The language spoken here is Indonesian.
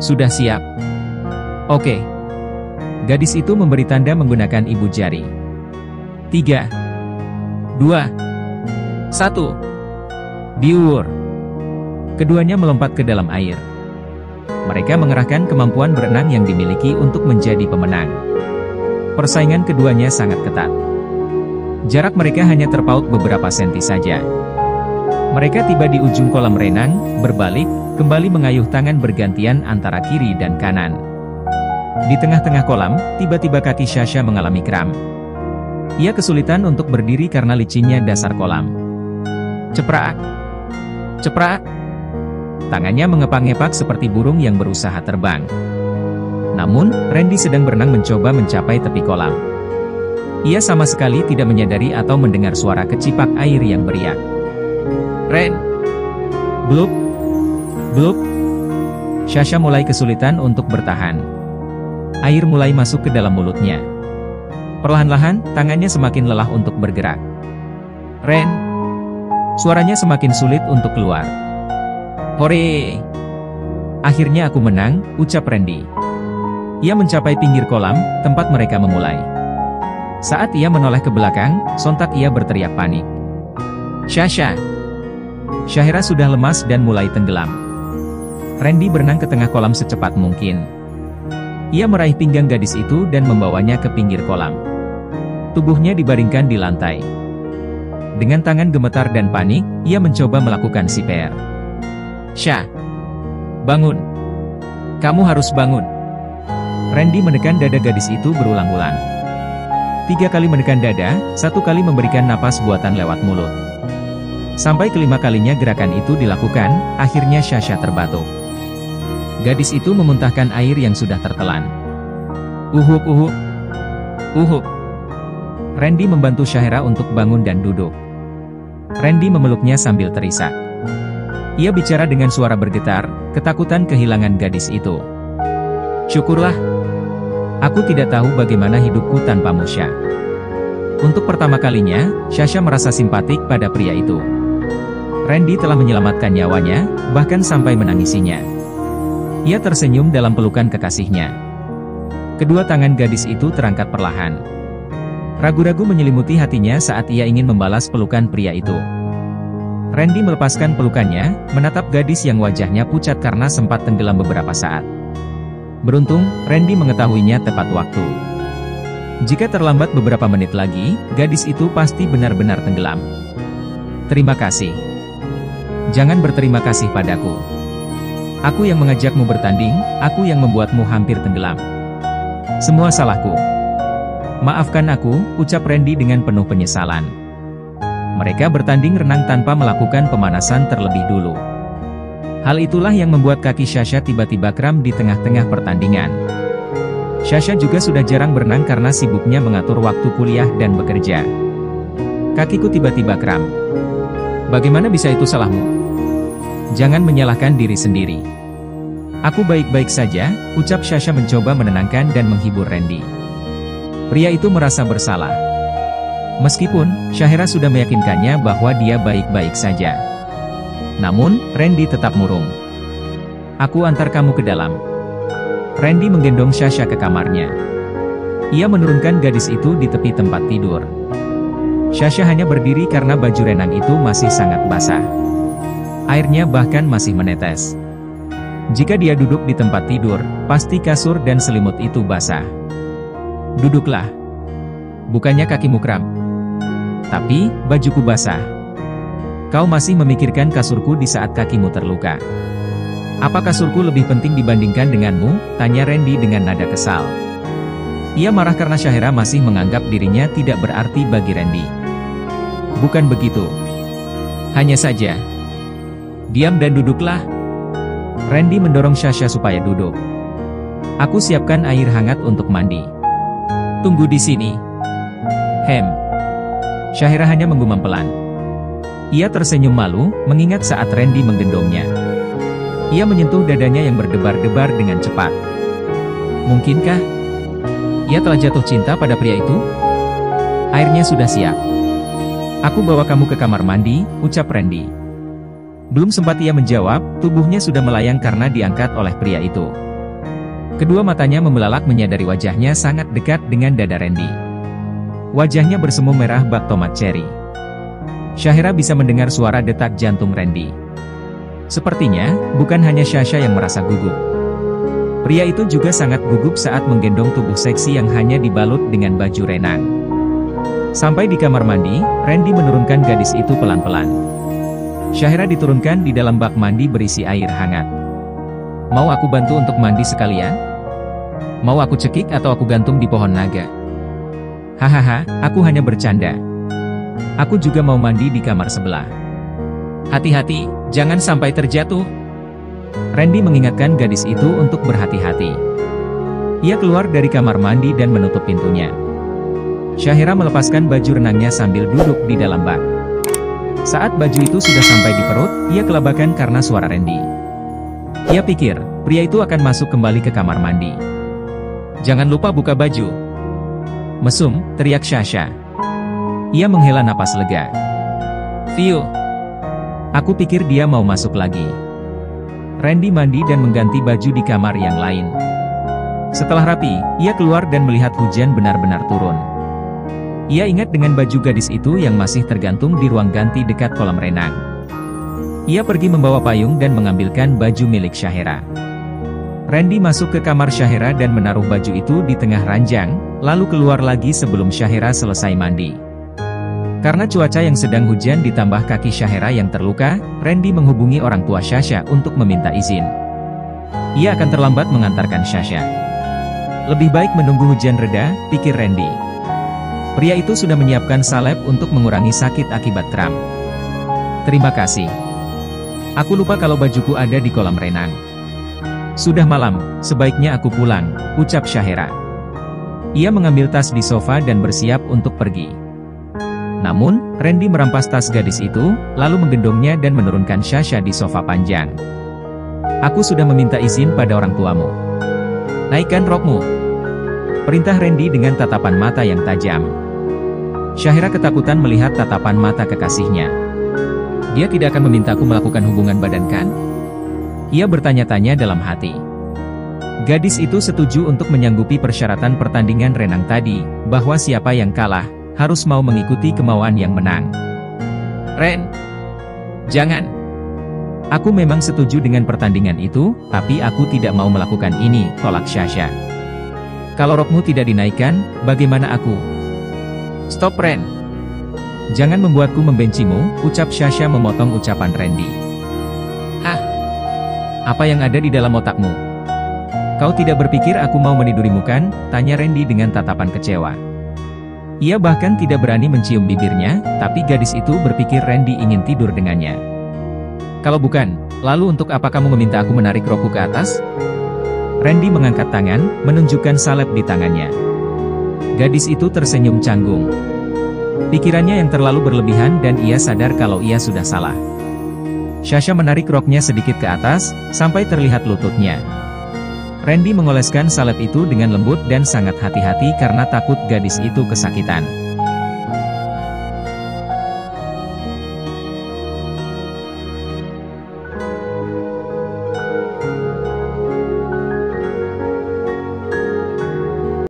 Sudah siap. Oke. Gadis itu memberi tanda menggunakan ibu jari. 3, 2, 1. Diur. Keduanya melompat ke dalam air. Mereka mengerahkan kemampuan berenang yang dimiliki untuk menjadi pemenang. Persaingan keduanya sangat ketat. Jarak mereka hanya terpaut beberapa senti saja. Mereka tiba di ujung kolam renang, berbalik, kembali mengayuh tangan bergantian antara kiri dan kanan. Di tengah-tengah kolam, tiba-tiba kaki Sasha mengalami kram. Ia kesulitan untuk berdiri karena licinnya dasar kolam. Ceprak! Ceprak! Tangannya mengepak-ngepak seperti burung yang berusaha terbang. Namun, Randy sedang berenang mencoba mencapai tepi kolam. Ia sama sekali tidak menyadari atau mendengar suara kecipak air yang beriak. Ren! Blup! Blup! Sasha mulai kesulitan untuk bertahan. Air mulai masuk ke dalam mulutnya. Perlahan-lahan, tangannya semakin lelah untuk bergerak. Ren! Suaranya semakin sulit untuk keluar. Hore! Akhirnya aku menang, ucap Randy. Ia mencapai pinggir kolam, tempat mereka memulai. Saat ia menoleh ke belakang, sontak ia berteriak panik. Sasha! Shahira sudah lemas dan mulai tenggelam. Randy berenang ke tengah kolam secepat mungkin. Ia meraih pinggang gadis itu dan membawanya ke pinggir kolam. Tubuhnya dibaringkan di lantai. Dengan tangan gemetar dan panik, ia mencoba melakukan CPR. Sha! Bangun! Kamu harus bangun! Randy menekan dada gadis itu berulang-ulang. 3 kali menekan dada, 1 kali memberikan napas buatan lewat mulut. Sampai kelima kalinya gerakan itu dilakukan, akhirnya Sasha terbatuk. Gadis itu memuntahkan air yang sudah tertelan. Uhuk uhuk. Uhuk. Randy membantu Shahira untuk bangun dan duduk. Randy memeluknya sambil terisak. Ia bicara dengan suara bergetar, ketakutan kehilangan gadis itu. Syukurlah. Aku tidak tahu bagaimana hidupku tanpamu, Sha. Untuk pertama kalinya, Sasha merasa simpatik pada pria itu. Randy telah menyelamatkan nyawanya, bahkan sampai menangisinya. Ia tersenyum dalam pelukan kekasihnya. Kedua tangan gadis itu terangkat perlahan. Ragu-ragu menyelimuti hatinya saat ia ingin membalas pelukan pria itu. Randy melepaskan pelukannya, menatap gadis yang wajahnya pucat karena sempat tenggelam beberapa saat. Beruntung, Randy mengetahuinya tepat waktu. Jika terlambat beberapa menit lagi, gadis itu pasti benar-benar tenggelam. Terima kasih. Jangan berterima kasih padaku. Aku yang mengajakmu bertanding, aku yang membuatmu hampir tenggelam. Semua salahku. Maafkan aku, ucap Randy dengan penuh penyesalan. Mereka bertanding renang tanpa melakukan pemanasan terlebih dulu. Hal itulah yang membuat kaki Sasha tiba-tiba kram di tengah-tengah pertandingan. Sasha juga sudah jarang berenang karena sibuknya mengatur waktu kuliah dan bekerja. Kakiku tiba-tiba kram. Bagaimana bisa itu salahmu? Jangan menyalahkan diri sendiri. Aku baik-baik saja, ucap Sasha mencoba menenangkan dan menghibur Randy. Pria itu merasa bersalah. Meskipun, Shahira sudah meyakinkannya bahwa dia baik-baik saja. Namun, Randy tetap murung. Aku antar kamu ke dalam. Randy menggendong Sasha ke kamarnya. Ia menurunkan gadis itu di tepi tempat tidur. Sasha hanya berdiri karena baju renang itu masih sangat basah. Airnya bahkan masih menetes. Jika dia duduk di tempat tidur, pasti kasur dan selimut itu basah. Duduklah. Bukannya kakimu kram. Tapi, bajuku basah. Kau masih memikirkan kasurku di saat kakimu terluka. Apa kasurku lebih penting dibandingkan denganmu? Tanya Randy dengan nada kesal. Ia marah karena Shahira masih menganggap dirinya tidak berarti bagi Randy. Bukan begitu. Hanya saja. Diam dan duduklah. Randy mendorong Sasha supaya duduk. Aku siapkan air hangat untuk mandi. Tunggu di sini. Shahira hanya menggumam pelan. Ia tersenyum malu, mengingat saat Randy menggendongnya. Ia menyentuh dadanya yang berdebar-debar dengan cepat. Mungkinkah ia telah jatuh cinta pada pria itu? Airnya sudah siap. Aku bawa kamu ke kamar mandi, ucap Randy. Belum sempat ia menjawab, tubuhnya sudah melayang karena diangkat oleh pria itu. Kedua matanya membelalak menyadari wajahnya sangat dekat dengan dada Randy. Wajahnya bersemu merah bak tomat cherry. Shahira bisa mendengar suara detak jantung Randy. Sepertinya, bukan hanya Sasha yang merasa gugup. Pria itu juga sangat gugup saat menggendong tubuh seksi yang hanya dibalut dengan baju renang. Sampai di kamar mandi, Randy menurunkan gadis itu pelan-pelan. Shahira diturunkan di dalam bak mandi berisi air hangat. Mau aku bantu untuk mandi sekalian? Mau aku cekik atau aku gantung di pohon naga? Hahaha, aku hanya bercanda. Aku juga mau mandi di kamar sebelah. Hati-hati, jangan sampai terjatuh. Randy mengingatkan gadis itu untuk berhati-hati. Ia keluar dari kamar mandi dan menutup pintunya. Shahira melepaskan baju renangnya sambil duduk di dalam bak. Saat baju itu sudah sampai di perut, ia kelabakan karena suara Randy. Ia pikir, pria itu akan masuk kembali ke kamar mandi. Jangan lupa buka baju. Mesum, teriak Sasha. Ia menghela napas lega. View. Aku pikir dia mau masuk lagi. Randy mandi dan mengganti baju di kamar yang lain. Setelah rapi, ia keluar dan melihat hujan benar-benar turun. Ia ingat dengan baju gadis itu yang masih tergantung di ruang ganti dekat kolam renang. Ia pergi membawa payung dan mengambilkan baju milik Shahira. Randy masuk ke kamar Shahira dan menaruh baju itu di tengah ranjang, lalu keluar lagi sebelum Shahira selesai mandi. Karena cuaca yang sedang hujan ditambah kaki Shahira yang terluka, Randy menghubungi orang tua Sasha untuk meminta izin. Ia akan terlambat mengantarkan Sasha. Lebih baik menunggu hujan reda, pikir Randy. Pria itu sudah menyiapkan salep untuk mengurangi sakit akibat kram. Terima kasih. Aku lupa kalau bajuku ada di kolam renang. Sudah malam, sebaiknya aku pulang, ucap Shahira. Ia mengambil tas di sofa dan bersiap untuk pergi. Namun, Randy merampas tas gadis itu, lalu menggendongnya dan menurunkan Sasha di sofa panjang. Aku sudah meminta izin pada orang tuamu. Naikkan rokmu. Perintah Randy dengan tatapan mata yang tajam. Shahira ketakutan melihat tatapan mata kekasihnya. Dia tidak akan memintaku melakukan hubungan badan kan? Ia bertanya-tanya dalam hati. Gadis itu setuju untuk menyanggupi persyaratan pertandingan renang tadi, bahwa siapa yang kalah, harus mau mengikuti kemauan yang menang. Ren! Jangan! Aku memang setuju dengan pertandingan itu, tapi aku tidak mau melakukan ini, tolak Sasha. Kalau rokmu tidak dinaikkan, bagaimana aku? Stop Ren! Jangan membuatku membencimu, ucap Sasha memotong ucapan Randy. Hah? Apa yang ada di dalam otakmu? Kau tidak berpikir aku mau menidurimu kan? Tanya Randy dengan tatapan kecewa. Ia bahkan tidak berani mencium bibirnya, tapi gadis itu berpikir Randy ingin tidur dengannya. Kalau bukan, lalu untuk apa kamu meminta aku menarik rokku ke atas? Randy mengangkat tangan, menunjukkan salep di tangannya. Gadis itu tersenyum canggung. Pikirannya yang terlalu berlebihan dan ia sadar kalau ia sudah salah. Sasha menarik roknya sedikit ke atas, sampai terlihat lututnya. Randy mengoleskan salep itu dengan lembut dan sangat hati-hati karena takut gadis itu kesakitan.